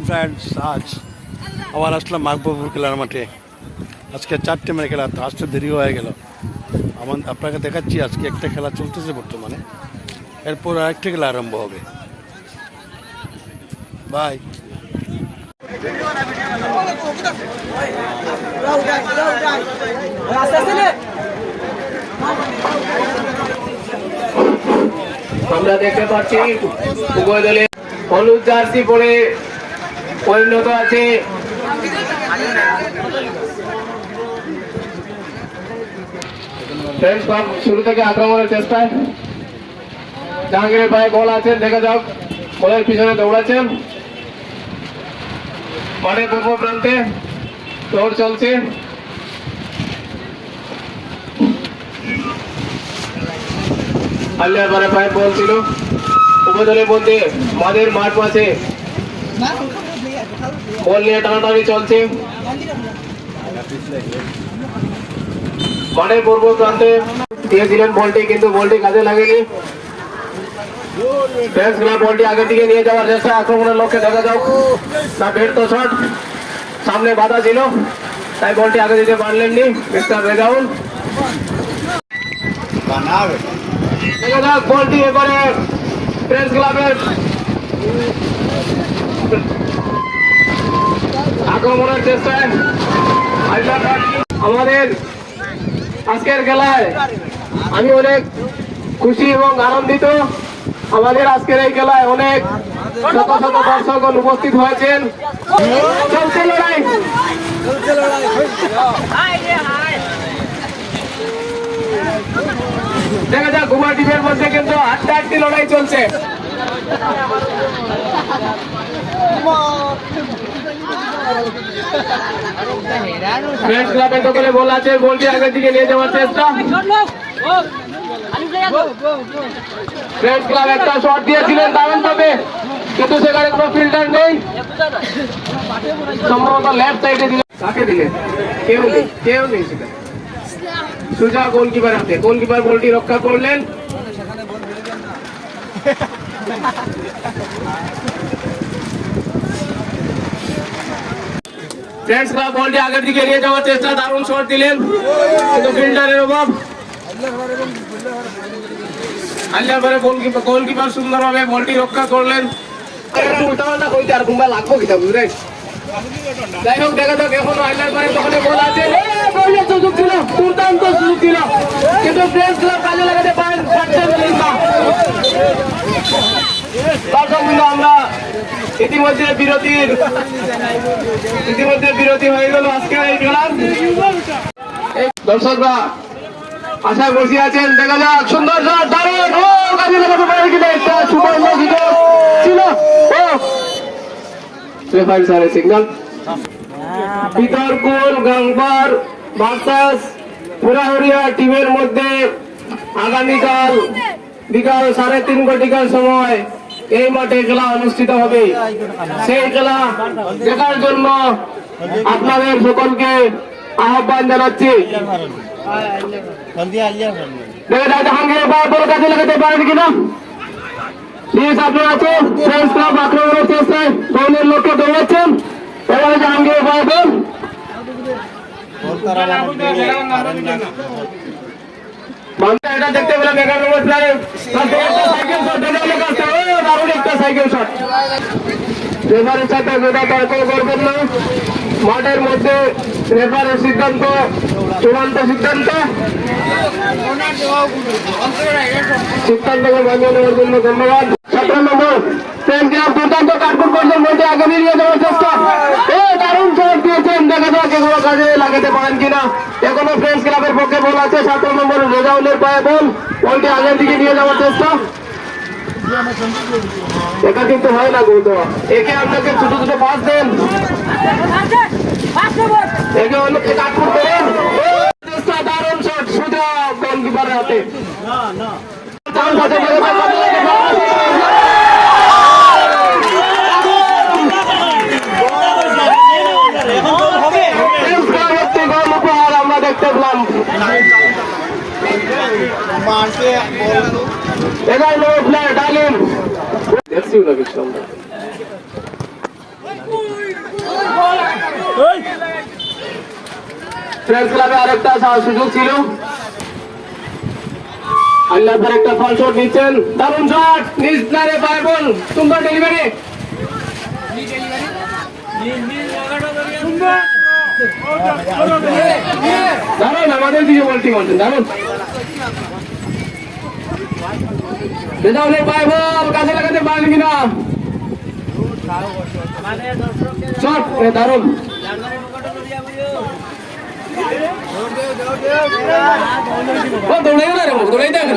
Friends, আজ আবার আসলাম মাহবুবপুর খেলার মাঠে। আজকে 4 টিমের খেলা, তো আসতে দেরি হয়ে গেল। আপনাকে দেখাচ্ছি আজকে একটা খেলা চলতেছে বর্তমানে, এরপর আরেকটা খেলা আরম্ভ হবে। বাই। আমরা দেখতে পাচ্ছি উভয় দলে হলুদ জার্সি পরে পরিণত আছে। শুরু থেকে আক্রমণের চেষ্টায় জাহাঙ্গীরের পায়ে বল আছেন, দেখা যাক। বলের পিছনে দৌড়াচ্ছেন, মাঠের পূর্ব প্রান্তে দৌড় চলছে। আল্লাহর বারে পায়ে বল ছিল উপদলের মধ্যে, মাঝের মাঠ মাঝে বল নিয়ে টানাটানি চলছে। মাঠের পূর্ব প্রান্তে দিয়েছিলেন বলটি, কিন্তু বলটি কাজে লাগেনি। ফ্রেন্ডস ক্লাব বলটি আগের দিকে নিয়ে যাওয়ার চেষ্টা, আক্রমণের লক্ষ্যে, দেখা যাক না ব্যর্থ শট। সামনে বাধা ছিল, তাই বলটি আগে দিতে পারলেননি মিস্টার রেজাউল। দেখা যাক বলটি এবারে ফ্রেন্ডস ক্লাবের আক্রমণের চেষ্টায়। আমাদের আজকের খেলায় আমি অনেক খুশি এবং আনন্দিত। আমাদের আজকের এই খেলায় অনেক শত শত দর্শক উপস্থিত হয়েছেন। চলছে লড়াই, দেখা যাক ঘুমা টিমের মধ্যে কিন্তু হাড্ডাহাড্ডি লড়াই চলছে। ফ্রেন্ডস ক্লাবের দখলে বল আছে, বলটি আগের দিকে নিয়ে যাওয়ার চেষ্টা। ফ্রেন্ডস ক্লাব একটা শট দিয়েছিলেন দারুণ ভাবে, কিন্তু সেখানে কোনো ফিল্টার নেই, সম্ভবত লেফট সাইডে দিলেন। কাকে দিলেন? কেউ নেই সেখানে। সুজা গোলকিপার হাতে, গোলকিপার বলটি রক্ষা করলেন। ফ্রেন্ডস ক্লাব বলটি আগের দিকে নিয়ে যাওয়ার চেষ্টা, দারুণ শট দিলেন, কিন্তু ফিল্টারের অভাব। আল্লাহ করে গোলকিপার সুন্দরভাবে বলটি রক্ষা করলেন। যাই হোক, দেখা যাক এখনো আল্লাহর করে দখলে বল আছে, সুযোগ ছিল, দুর্দান্ত সুযোগ ছিল, কিন্তু ফ্রেন্ডস ক্লাব কাজে লাগাতে পারছেন না। আমরা ইতিমধ্যে বিরতি হয়ে গেল আজকের এই খেলার। দর্শকরা আশায় বসে আছেন, দেখা যাক সুন্দর শট, দারুণ, ও কাজে লাগাতে পারে কিনা, একটা সুবর্ণ সুযোগ ছিল। ও রেফারি স্যারের সিগন্যাল। বিতর্কুল গাংপার ভার্সাস পুরাহরিয়া টিমের মধ্যে আগামীকাল বিকাল 3:30 ঘটিকার সময় এই মাঠে খেলা অনুষ্ঠিত হবে। সেই খেলা দেখার জন্য আপনাদের সকলকে আহ্বান জানাচ্ছি। জাহাঙ্গীরের বল কাজে লাগাতে পারেন কিনা, প্লিজ আপনারা আছেন। ফ্রেন্ডস ক্লাব আক্রমণের চেষ্টায় গোলের লক্ষ্যে দৌড়াচ্ছেন। এবারে জাহাঙ্গীরের বল এটা দেখতে পেলাম 11 নম্বর প্লেয়ার সাইকেল শট, দারুণ একটা সাইকেল শট। রেফারের সাথে গোটা তর্ক করবেন না, মাঠের মধ্যে রেফারের সিদ্ধান্ত চূড়ান্ত সিদ্ধান্ত। সিদ্ধান্তকে মানিয়ে নেওয়ার জন্য ধন্যবাদ। 17 নম্বর দুর্দান্ত কাটপুর পর্যন্ত মধ্যে আগে নিয়ে যাওয়ার চেষ্টা, দারুণ শট দিয়েছেন, দেখা যাক এগুলো কাজে লাগাতে পারেন কিনা। এখনো ফ্রেন্ডস ক্লাবের পক্ষে বল আছে, 17 নম্বর রেজাউলের পায়ে বলটি আগের দিকে নিয়ে যাওয়ার চেষ্টা। এটা কিন্তু হয় না গোল দেওয়া, একে আপনাকে ছোট ছোট পাস দেন, একে অন্যকে কাটপুর করেন। দারুণ শট সোজা গোলকিপারের হাতে। আমরা দেখতে পেলাম 11 নম্বর প্লেয়ার ডালিম দেখছি না কিছু আমরা ফ্রেন্ডস ক্লাবে আরেকটা সুযোগ ছিল, আল্লাহ তার একটা ফল শট নিচ্ছেন, দারুণ শট, নিজ নারে পায় বল, সুন্দর ডেলিভারি, দারুণ আমাদের দিকে বলটি বলছেন, দারুণ রেজাউলের পায় বল, কাছে লাগাতে পারেন কিনা, শট, দারুণ ও দৌড়াই না রে, দৌড়াই দেখ